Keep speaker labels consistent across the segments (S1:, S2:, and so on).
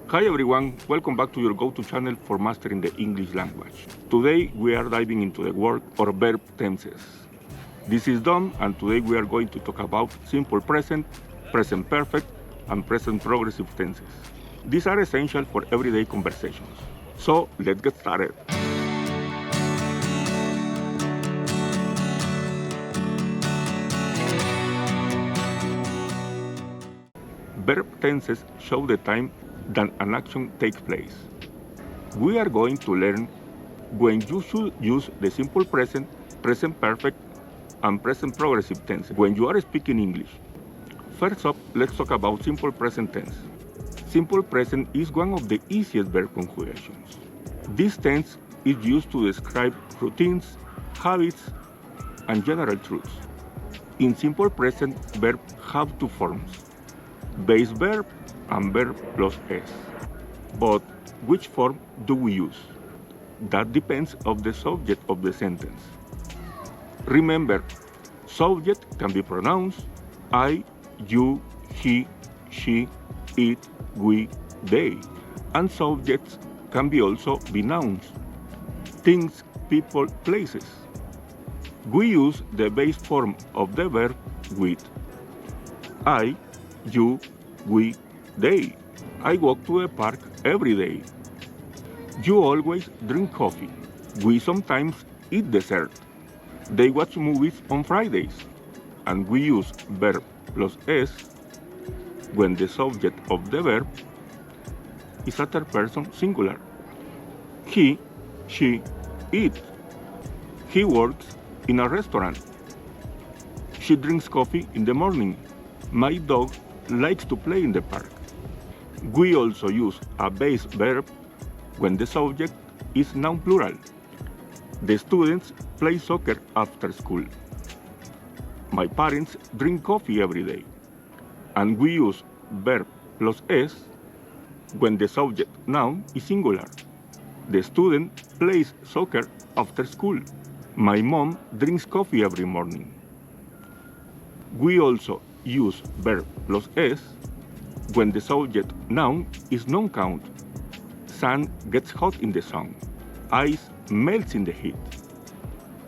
S1: Hi everyone, welcome back to your go-to channel for mastering the English language. Today we are diving into the word or verb tenses. This is Dom, and today we are going to talk about simple present, present perfect, and present progressive tenses. These are essential for everyday conversations. So let's get started. Verb tenses show the time that an action takes place. We are going to learn when you should use the simple present, present perfect, and present progressive tenses when you are speaking English. First up, let's talk about simple present tense. Simple present is one of the easiest verb conjugations. This tense is used to describe routines, habits, and general truths. In simple present, verb have two forms, base verb and verb plus s. But which form do we use? That depends on the subject of the sentence. Remember, subject can be pronouns I, you, he, she, it, we, they, and subjects can be also be nouns, things, people, places. We use the base form of the verb with I, you, we, they. I walk to the park every day. You always drink coffee. We sometimes eat dessert. They watch movies on Fridays. And we use verb plus s when the subject of the verb is a third person singular. He, she, it. He works in a restaurant. She drinks coffee in the morning. My dog likes to play in the park. We also use a base verb when the subject is noun plural. The students play soccer after school. My parents drink coffee every day. And we use verb plus s when the subject noun is singular. The student plays soccer after school. My mom drinks coffee every morning. We also use verb plus s when the subject noun is non-count. Sun gets hot in the sun. Ice melts in the heat.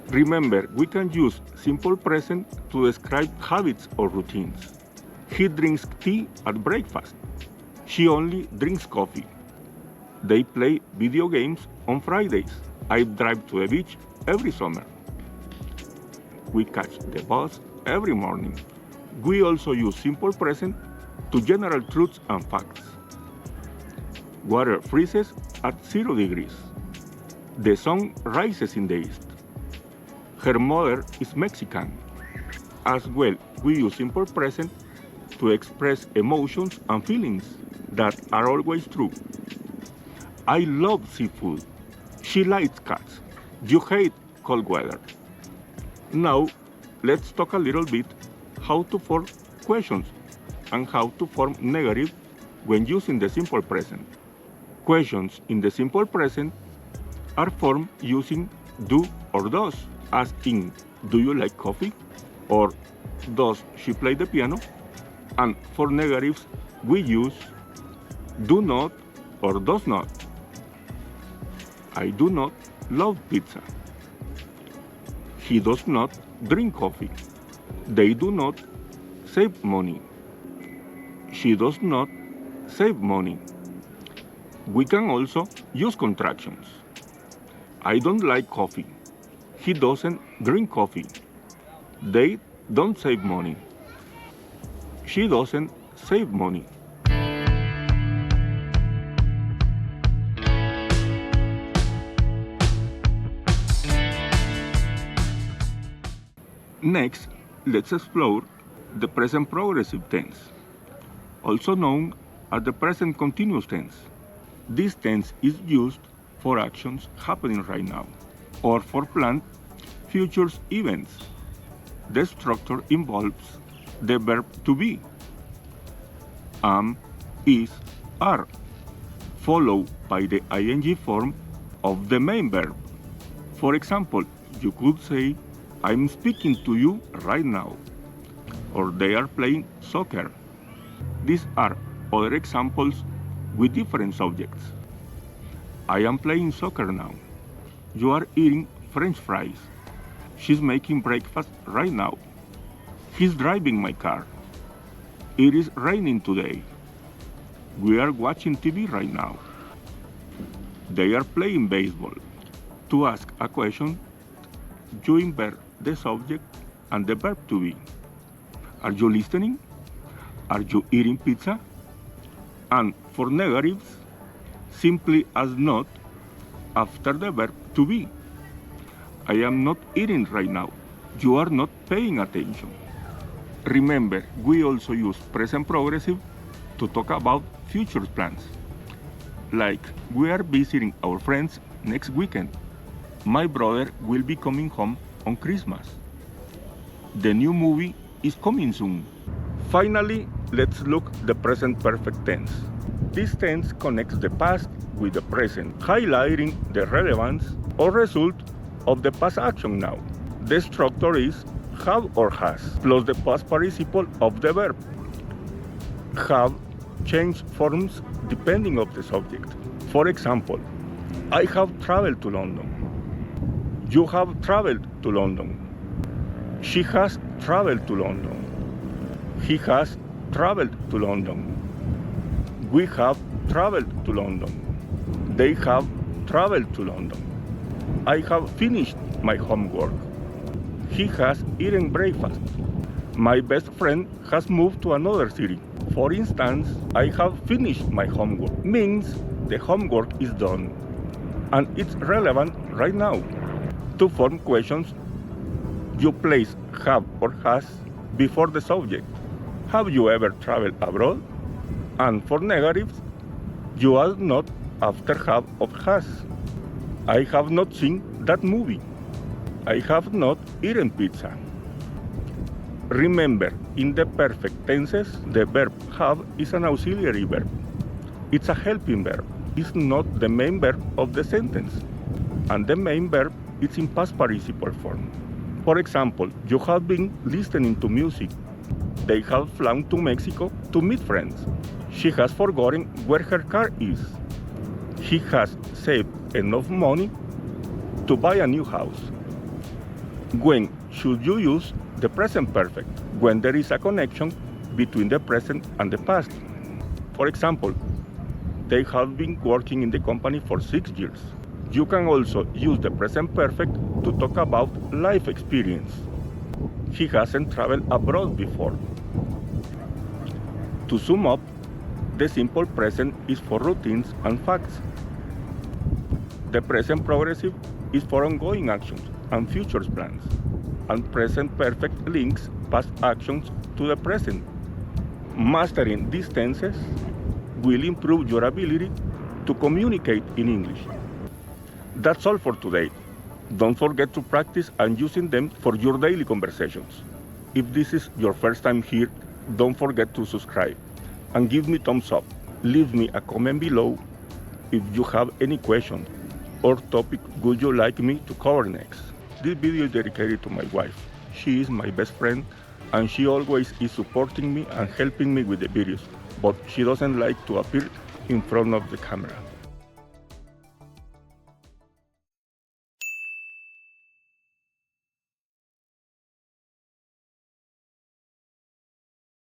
S1: Remember, we can use simple present to describe habits or routines. He drinks tea at breakfast. She only drinks coffee. They play video games on Fridays. I drive to the beach every summer. We catch the bus every morning. We also use simple present to general truths and facts. Water freezes at 0 degrees. The sun rises in the east. Her mother is Mexican. As well, we use simple present to express emotions and feelings that are always true. I love seafood. She likes cats. You hate cold weather. Now, let's talk a little bit how to form questions and how to form negative when using the simple present. Questions in the simple present are formed using do or does, as in, do you like coffee? Or does she play the piano? And for negatives, we use do not or does not. I do not love pizza. He does not drink coffee. They do not save money. She does not save money. We can also use contractions. I don't like coffee. He doesn't drink coffee. They don't save money. She doesn't save money. Next, let's explore the present progressive tense, also known as the present continuous tense. This tense is used for actions happening right now, or for planned future events. The structure involves the verb to be, am, is, are, followed by the ing form of the main verb. For example, you could say, I'm speaking to you right now, or they are playing soccer. These are other examples with different subjects. I am playing soccer now. You are eating French fries. She's making breakfast right now. He's driving my car. It is raining today. We are watching TV right now. They are playing baseball. To ask a question, you invert the subject and the verb to be. Are you listening? Are you eating pizza? And for negatives, simply add not after the verb to be. I am not eating right now. You are not paying attention. Remember, we also use present progressive to talk about future plans. Like, we are visiting our friends next weekend. My brother will be coming home on Christmas. The new movie is coming soon. Finally, let's look at the present perfect tense. This tense connects the past with the present, highlighting the relevance or result of the past action now. The structure is have or has, plus the past participle of the verb. Have changed forms depending on the subject. For example, I have traveled to London. You have traveled to London. She has traveled to London. He has traveled to London. We have traveled to London. They have traveled to London. I have finished my homework. He has eaten breakfast. My best friend has moved to another city. For instance, I have finished my homework means the homework is done and it's relevant right now. To form questions, you place have or has before the subject. Have you ever traveled abroad? And for negatives, you add not after have or has. I have not seen that movie. I have not eaten pizza. Remember, in the perfect tenses, the verb have is an auxiliary verb. It's a helping verb. It's not the main verb of the sentence. And the main verb is in past participle form. For example, you have been listening to music. They have flown to Mexico to meet friends. She has forgotten where her car is. He has saved enough money to buy a new house. When should you use the present perfect? When there is a connection between the present and the past. For example, they have been working in the company for 6 years. You can also use the present perfect to talk about life experience. He hasn't traveled abroad before. To sum up, the simple present is for routines and facts. The present progressive is for ongoing actions and future plans. And present perfect links past actions to the present. Mastering these tenses will improve your ability to communicate in English. That's all for today. Don't forget to practice and using them for your daily conversations. If this is your first time here, don't forget to subscribe and give me thumbs up. Leave me a comment below if you have any questions or topic would you like me to cover next. This video is dedicated to my wife. She is my best friend and she always is supporting me and helping me with the videos, but she doesn't like to appear in front of the camera.